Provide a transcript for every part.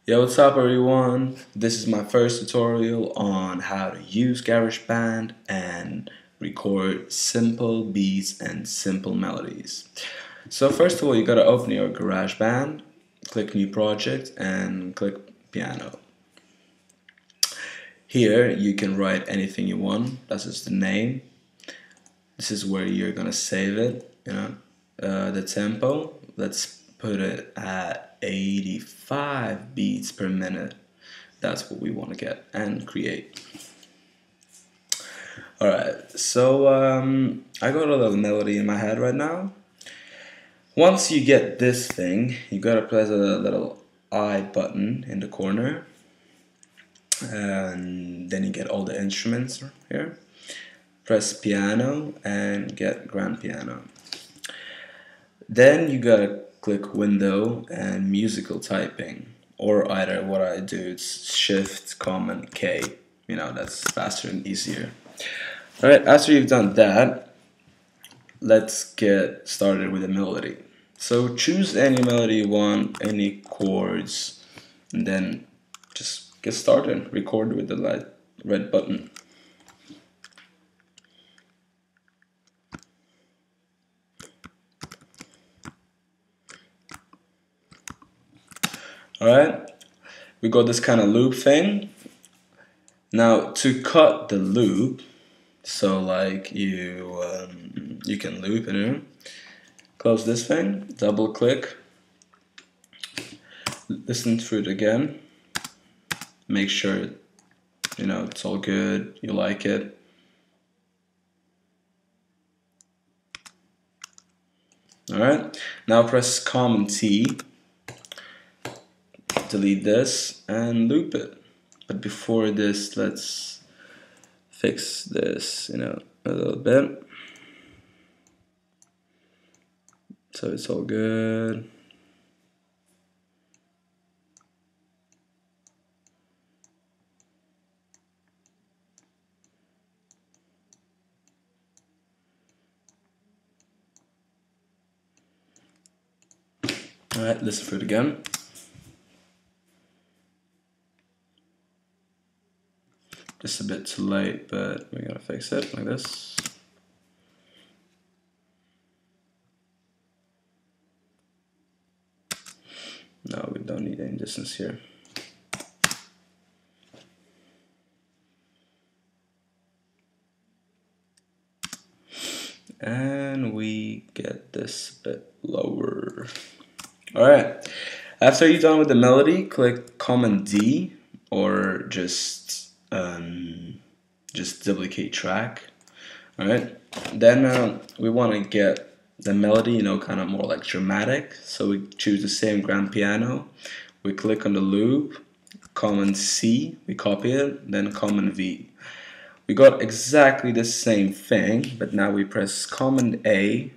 Yo, what's up everyone? This is my first tutorial on how to use GarageBand and record simple beats and simple melodies. So first of all, you gotta open your GarageBand, click New Project and click Piano. Here you can write anything you want, that's just the name. This is where you're gonna save it, the tempo, let's put it at 85 beats per minute. That's what we want to get and create. Alright, so I got a little melody in my head right now. Once you get this thing, you gotta press a little I button in the corner, and then you get all the instruments here. Press piano and get grand piano. Then you gotta click window and musical typing, or either what I do, it's shift command K, that's faster and easier. Alright, after you've done that, let's get started with the melody. So choose any melody you want, any chords, and then just get started. Record with the light red button. Alright, we got this kind of loop thing. Now to cut the loop, so like you can loop it, close this thing, double click, listen through it again, make sure it's all good, you like it. Alright, now press Command T, delete this and loop it. But before this, let's fix this, a little bit. So it's all good. Alright, listen for it again. Just a bit too late, but we're gonna fix it like this. No, we don't need any distance here. And we get this a bit lower. Alright, after you're done with the melody, click Command D, or just duplicate track. Alright, then we want to get the melody, kind of more like dramatic, so we choose the same grand piano, we click on the loop, Command C, we copy it, then Command V. We got exactly the same thing, but now we press Command A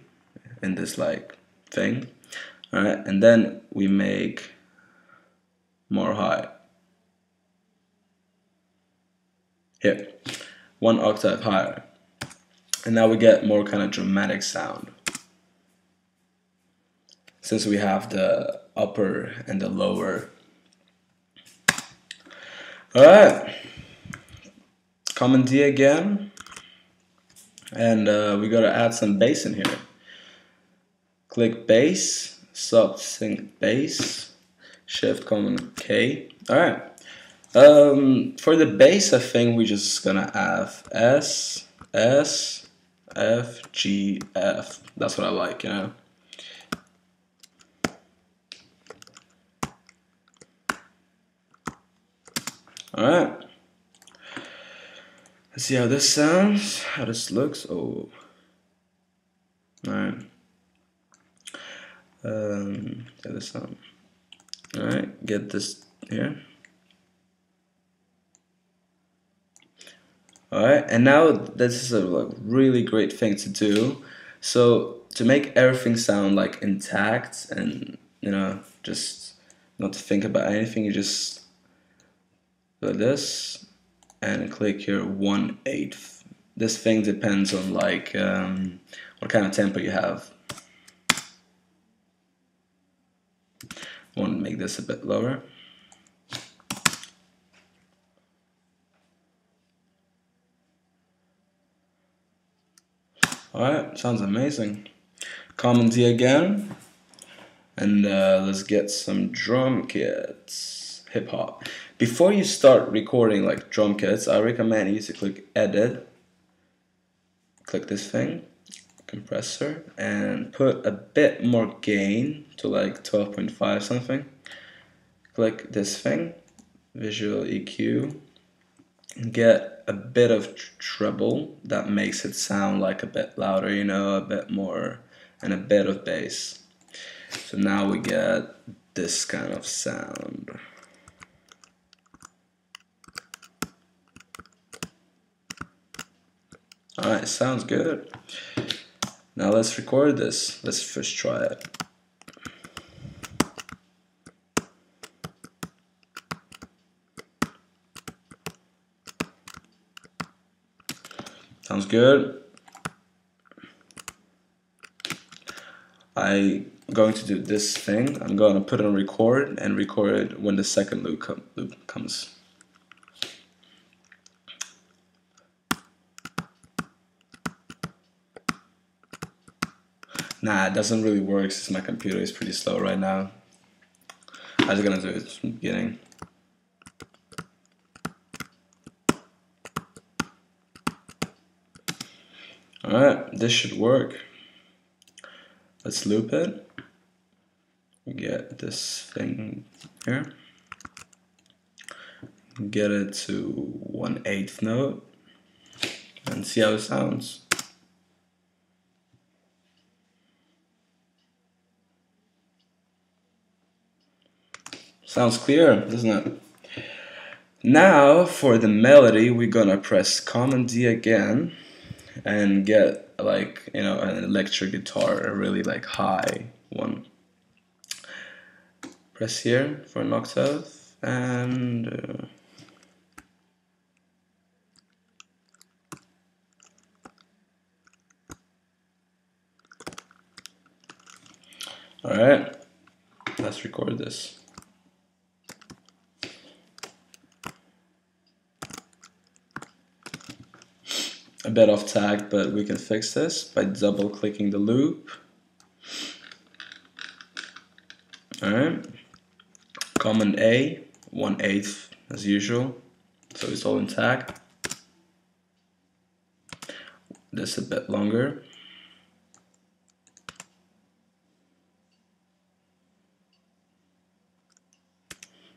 in this like thing. Alright, and then we make more high. Here, 1 octave higher. And now we get more kind of dramatic sound. Since we have the upper and the lower. Alright. Command D again. And we gotta add some bass in here. Click bass, sub sync bass, shift command K. Alright. For the bass, I think we're just gonna have S, S, F, G, F. That's what I like, Alright. Let's see how this sounds, how this looks. Oh. Alright. Get this on. Alright, get this here. Alright, and now this is a really great thing to do. So to make everything sound like intact and just not to think about anything, you just do this and click here 1/8. This thing depends on what kind of tempo you have. I want to make this a bit lower. Alright, sounds amazing. Command D again. And let's get some drum kits. Hip hop. Before you start recording like drum kits, I recommend you to click Edit. Click this thing, compressor, and put a bit more gain to like 12.5 something. Click this thing, Visual EQ. Get a bit of treble that makes it sound like a bit louder, you know, a bit more, and a bit of bass. So now we get this kind of sound. Alright, sounds good. Now let's record this. Let's first try it. Sounds good. I'm going to do this thing. I'm going to put it on record and record it when the second loop comes. Nah, it doesn't really work since my computer is pretty slow right now. I'm just gonna do it from the beginning. Alright, this should work. Let's loop it. We get this thing here. Get it to 1/8 note and see how it sounds. Sounds clear, doesn't it? Now for the melody, we're gonna press Command D again and get like, you know, an electric guitar, a really like high one. Press here for an octave and alright, let's record this. A bit off tag, but we can fix this by double clicking the loop. Alright, Command A, 1/8 as usual, so it's all intact. This a bit longer.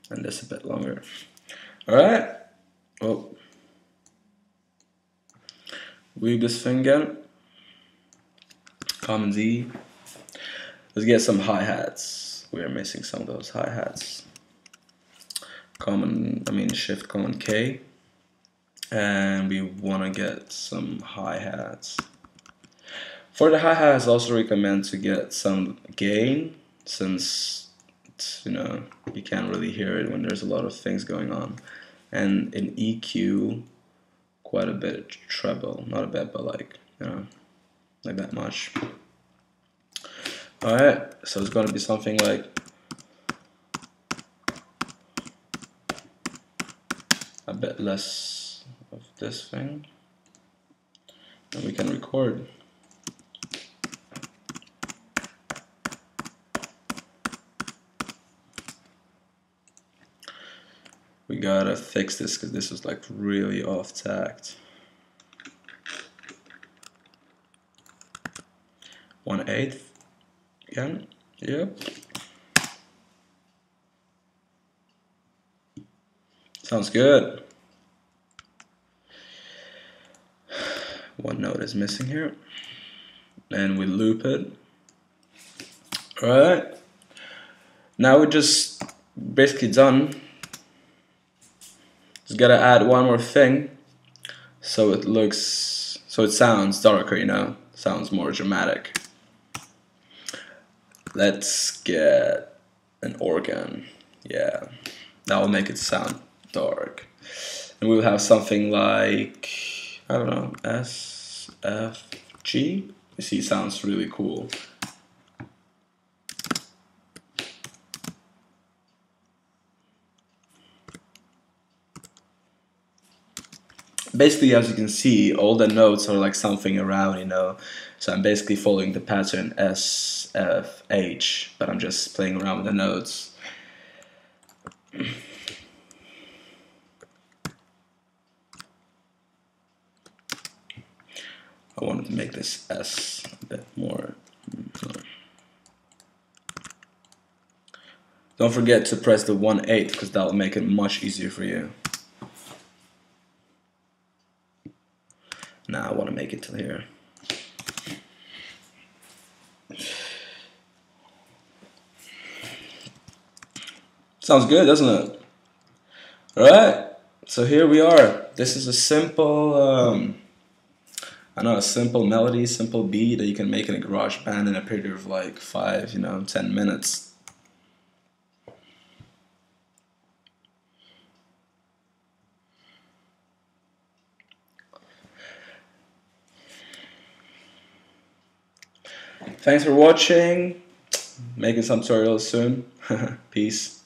And this a bit longer. Alright, oh. Weave this thing again. Command Z. Let's get some hi-hats. We are missing some of those hi-hats. Shift Command K. And we want to get some hi-hats. For the hi-hats, I also recommend to get some gain, since you know you can't really hear it when there's a lot of things going on. And in EQ, quite a bit of treble, not a bit, but like, you know, like that much. Alright, so it's gonna be something like a bit less of this thing, and we can record. We gotta fix this because this was like really off tact. 1/8 again. Yep. Sounds good. One note is missing here. And we loop it. Alright. Now we're just basically done. Just gotta add one more thing so it sounds darker, you know, sounds more dramatic. Let's get an organ. Yeah, that will make it sound dark. And we'll have something like, I don't know, S, F, G. You see, it sounds really cool. Basically, as you can see, all the notes are like something around, you know. So I'm basically following the pattern S, F, H, but I'm just playing around with the notes. I wanted to make this S a bit more. Don't forget to press the 1/8 because that will make it much easier for you. Now I want to make it to here. Sounds good, doesn't it? Alright, so here we are. This is a simple, I know, a simple melody, simple beat that you can make in a GarageBand in a period of like 10 minutes. Thanks for watching. Making some tutorials soon. Peace.